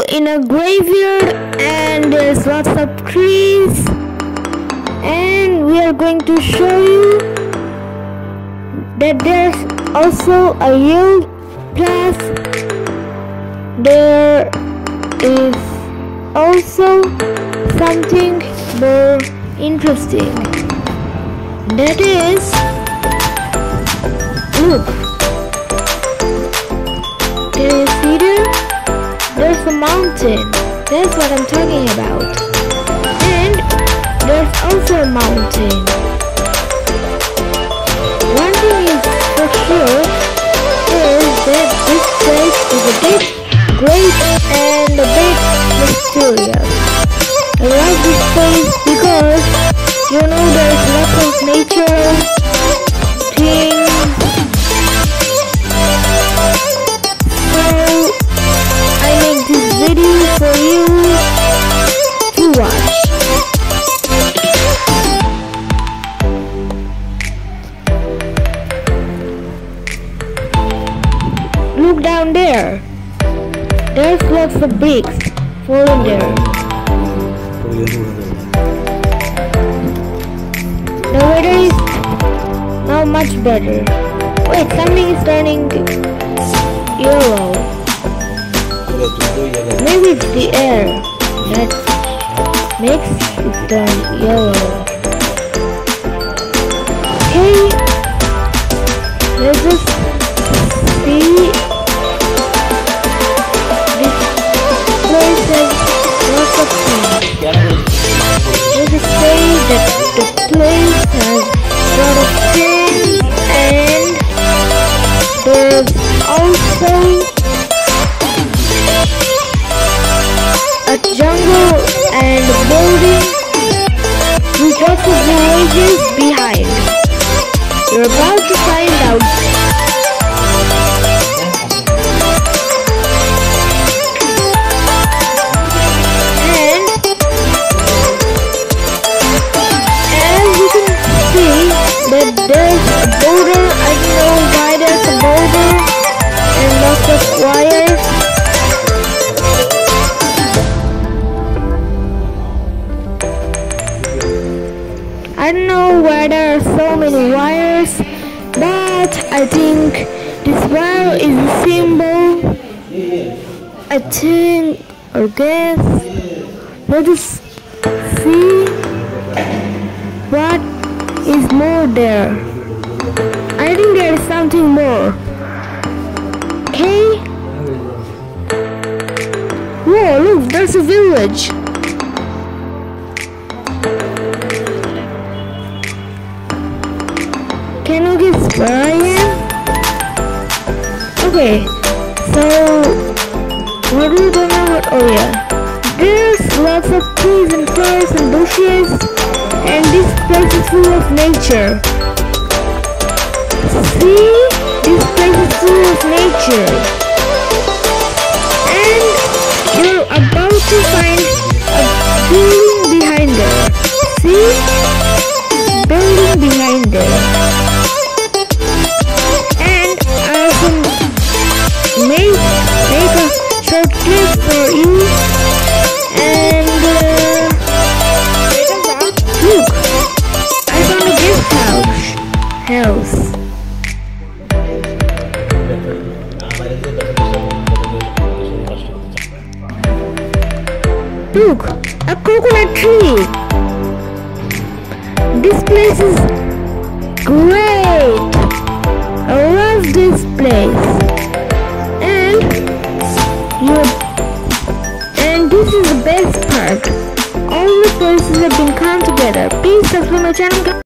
in a graveyard and there's lots of trees, and we are going to show you that there's also a yield plus there is also something more interesting. That is, look, can you see there? There's a mountain. That's what I'm talking about. And there's also a mountain. One thing is for sure is that this place is a bit great and a bit mysterious. I like this place because you know there's lots of nature things. For you to watch. Look down there. There's lots of bricks falling there. The weather is now much better. Wait, something is turning yellow. Maybe it's the air that makes it turn yellow. Okay, let's just see. This place has lots of things. Let's just say that the place has a lot of things, and there's also a jungle and a building with lots of villages behind. You're about to find out. And as you can see that there's a border. I don't know why there's a border and lots of wires. I don't know why there are so many wires, but I think this wire is a symbol. I think, or guess. Let us see what is more there. I think there is something more. Okay? Whoa, look, there's a village. Can you guess where I am? Okay, so what do we talk about? Oh yeah, there's lots of trees and flowers and bushes, and this place is full of nature. See, this place is full of nature, and you're about to find a building behind there. See, building behind there. Make a short clip for you, and look, I found a guest house. Look, a coconut tree. This place is great. I love this place. And this is the best part. All the places have been come together. Please subscribe my channel.